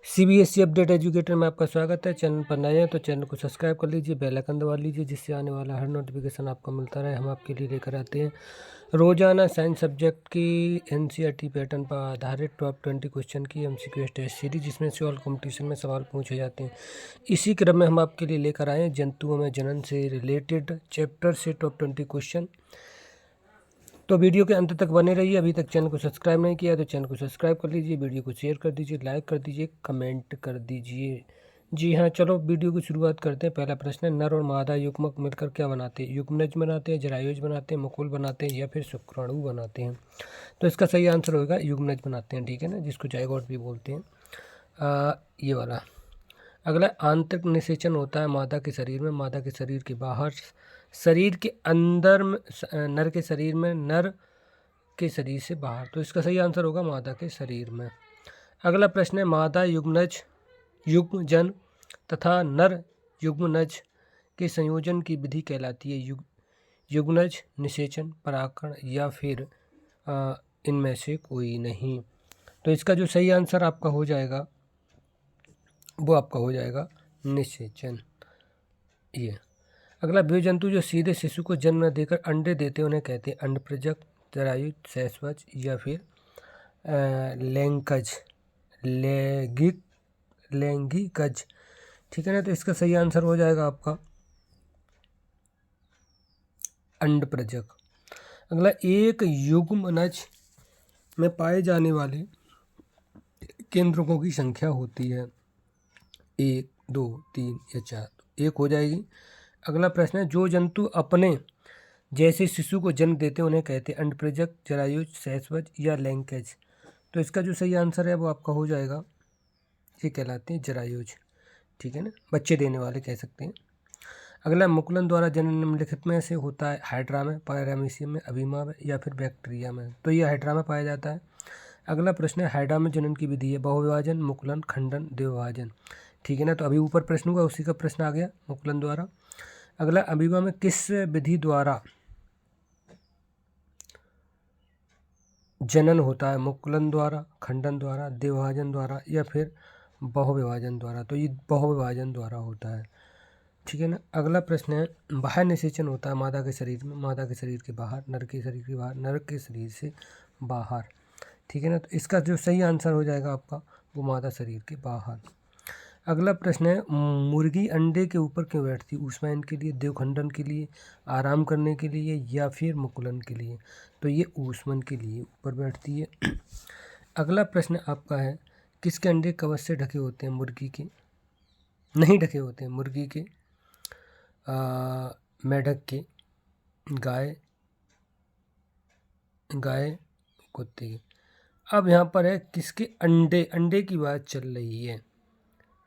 CBSE update educator में आपका स्वागत है। चैनल पर नए हैं तो चैनल को सब्सक्राइब कर लीजिए, बेल आइकन दबा लीजिए, जिससे आने वाला हर नोटिफिकेशन आपको मिलता रहे। हम आपके लिए लेकर आते हैं रोजाना साइंस सब्जेक्ट की एनसीईआरटी पैटर्न पर आधारित टॉप 20 क्वेश्चन की एमसीक्यू टेस्ट सीरीज, जिसमें से ऑल कंपटीशन में सवाल पूछे जाते हैं। इसी क्रम में हम आपके लिए लेकर आए हैं जंतुओं में जनन से रिलेटेड चैप्टर से टॉप 20 क्वेश्चन। तो वीडियो के अंत तक बने रहिए। अभी तक चैनल को सब्सक्राइब नहीं किया तो चैनल को सब्सक्राइब कर लीजिए, वीडियो को शेयर कर दीजिए, लाइक कर दीजिए, कमेंट कर दीजिए। जी हाँ, चलो वीडियो की शुरुआत करते हैं। पहला प्रश्न है, नर और मादा युग्मक मिलकर क्या बनाते हैं? युग्मनज बनाते हैं, जरायुज बनाते हैं, मुकुल बनाते हैं या फिर शुक्राणु बनाते हैं? तो इसका सही आंसर होगा युग्मनज बनाते हैं, ठीक है ना, जिसको जायगोट भी बोलते हैं। ये वाला। अगला, आंतरिक निषेचन होता है मादा के शरीर में, मादा के शरीर के बाहर, शरीर के अंदर में, नर के शरीर में, नर के शरीर से बाहर। तो इसका सही आंसर होगा मादा के शरीर में। अगला प्रश्न है, मादा युग्मनज युग्मजन तथा नर युग्मनज के संयोजन की विधि कहलाती है? युग्मनज, निषेचन, परागकण या फिर इनमें से कोई नहीं। तो इसका जो सही आंसर आपका हो जाएगा वो आपका हो जाएगा निषेचन। ये। अगला, वे जंतु जो सीधे शिशु को जन्म देकर अंडे देते हैं उन्हें कहते हैं अंडप्रजक, जरायुज, सहस्वज या फिर लैंगिकज, लैंगिकज, ठीक है ना। तो इसका सही आंसर हो जाएगा आपका अंडप्रजक। अगला, एक युग्मनज में पाए जाने वाले केंद्रकों की संख्या होती है 1, 2, 3 या 4? एक हो जाएगी। अगला प्रश्न है, जो जंतु अपने जैसे शिशु को जन्म देते हैं उन्हें कहते हैं अंडप्रजक, जरायुज, सहस्वज या लैंगिकज? तो इसका जो सही आंसर है वो आपका हो जाएगा, ये कहलाते हैं जरायुज, ठीक है ना, बच्चे देने वाले कह सकते हैं। अगला, मुकुलन द्वारा जनन निम्नलिखित में से होता है? हाइड्रा में, पैरामीशियम में, अबीमा में या फिर बैक्टीरिया में? तो ये हाइड्रा में पाया जाता है। अगला प्रश्न है, हाइड्रा में जनन की विधि है बहुविभाजन, मुकुलन, खंडन, द्विभाजन, ठीक है ना। तो अभी ऊपर प्रश्न हुआ उसी का प्रश्न आ गया, मुकुलन द्वारा। अगला, अबीमा में किस विधि द्वारा जनन होता है? मुकुलन द्वारा, खंडन द्वारा, द्विभाजन द्वारा या फिर बहुविभाजन द्वारा? तो ये बहुविभाजन द्वारा होता है, ठीक है ना। अगला प्रश्न है, बाह्य निषेचन होता है मादा के शरीर में, मादा के शरीर के बाहर, नर के शरीर के बाहर, नर के शरीर से बाहर, ठीक है ना। तो इसका जो सही आंसर हो जाएगा आपका वो मादा शरीर के बाहर। अगला प्रश्न है, मुर्गी अंडे के ऊपर क्यों बैठती है? ऊष्मायन के लिए, द्विखंडन के लिए, आराम करने के लिए या फिर मुकुलन के लिए? तो ये ऊष्मन के लिए ऊपर बैठती है। अगला प्रश्न आपका है, किसके अंडे कवच से ढके होते हैं? मुर्गी के नहीं ढके होते हैं, मुर्गी के, मेढक के, गाय कुत्ते के। अब यहाँ पर है किसके अंडे, अंडे की बात चल रही है,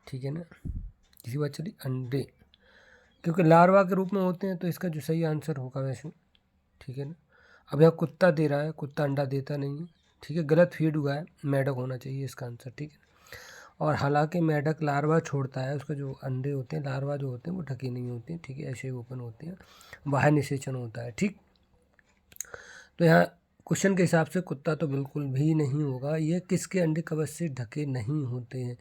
ठीक है ना, किसी बात चली अंडे, क्योंकि लार्वा के रूप में होते हैं। तो इसका जो सही आंसर होगा वैसे, ठीक है ना। अब यहाँ कुत्ता दे रहा है, कुत्ता अंडा देता नहीं है, ठीक है, गलत फीड हुआ है, मेढक होना चाहिए इसका आंसर, ठीक है। और हालांकि मेढक लार्वा छोड़ता है, उसका जो अंडे होते हैं, लार्वा जो होते हैं वो ढके नहीं होते हैं, ठीक है, ऐसे ही ओपन होते हैं, बाहर निषेचन होता है, ठीक। तो यहाँ क्वेश्चन के हिसाब से कुत्ता तो बिल्कुल भी नहीं होगा। ये किसके अंडे कवच से ढके नहीं होते हैं?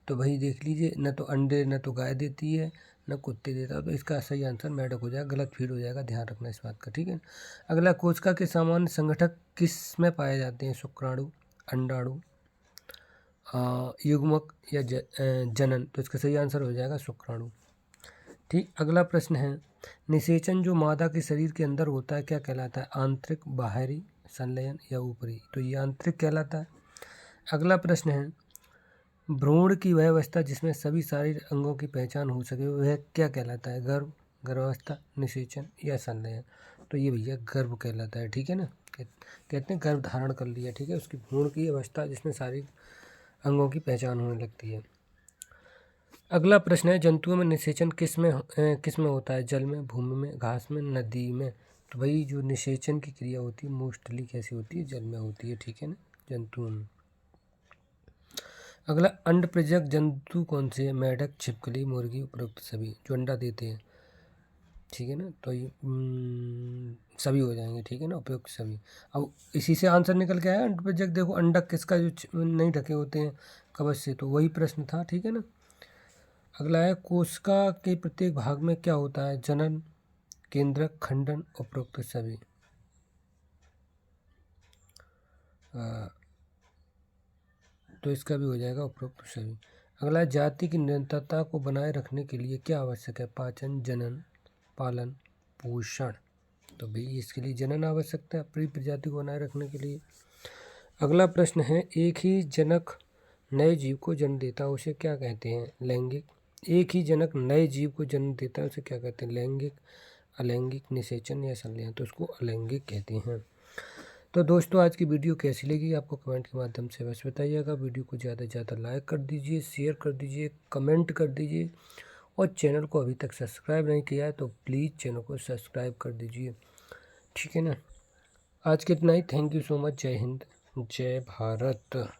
तो भाई देख लीजिए, न तो अंडे न तो गाय देती है न कुत्ते देता है। तो इसका सही आंसर मेढक हो जाएगा, गलत फीड हो जाएगा, ध्यान रखना इस बात का, ठीक है। अगला, कोशिका के सामान्य संगठक किस में पाए जाते हैं? शुक्राणु, अंडाणु, युग्मक या जनन? तो इसका सही आंसर हो जाएगा शुक्राणु, ठीक। अगला प्रश्न है, निषेचन जो मादा के शरीर के अंदर होता है क्या कहलाता है? आंतरिक, बाहरी, संलयन या ऊपरी? तो ये आंतरिक कहलाता है। अगला प्रश्न है, भ्रूण की वह अवस्था जिसमें सभी शारीरिक अंगों की पहचान हो सके वह क्या कहलाता है? गर्भ, गर्भावस्था, निषेचन या संलयन? तो ये भैया गर्भ कहलाता है, ठीक है ना। कहते हैं गर्भ धारण कर लिया, ठीक है, उसकी भ्रूण की अवस्था जिसमें शारीरिक अंगों की पहचान होने लगती है। अगला प्रश्न है, जंतुओं में निषेचन किस में होता है? जल में, भूमि में, घास में, नदी में? तो भाई जो निषेचन की क्रिया होती है मोस्टली कैसी होती है? जल में होती है, ठीक है ना, जंतुओं में। अगला, अंडप्रजक जंतु कौन से है? मेढक, छिपकली, मुर्गी, उपरोक्त सभी। जो अंडा देते हैं ठीक है ना। तो ये सभी हो जाएंगे, ठीक है ना, उपयुक्त सभी। अब इसी से आंसर निकल के आया अंडप्रजक। देखो अंडक किसका जो नहीं ढके होते हैं कवच से, तो वही प्रश्न था, ठीक है ना। अगला है कोशिका के प्रत्येक भाग में क्या होता है? जनन, केंद्रक, खंडन, उपरोक्त सभी। तो इसका भी हो जाएगा उपरोक्त सभी। अगला है जाति की निरंतरता को बनाए रखने के लिए क्या आवश्यक है? पाचन, जनन, पालन, पोषण। तो भाई इसके लिए जनन आवश्यकता है अपनी प्रजाति को बनाए रखने के लिए। अगला प्रश्न है एक ही जनक नए जीव को जन्म देता है उसे क्या कहते हैं? लैंगिक। एक ही जनक नए जीव को जन्म देता है उसे क्या कहते हैं? लैंगिक, अलैंगिक, निषेचन या संलयन। तो उसको अलैंगिक कहते हैं। तो दोस्तों आज की वीडियो कैसी लगी आपको कमेंट के माध्यम से बस बताइएगा। वीडियो को ज़्यादा से ज़्यादा लाइक कर दीजिए, शेयर कर दीजिए, कमेंट कर दीजिए, और चैनल को अभी तक सब्सक्राइब नहीं किया है तो प्लीज़ चैनल को सब्सक्राइब कर दीजिए, ठीक है ना। आज के इतना ही। Thank you so much. जय हिंद, जय भारत।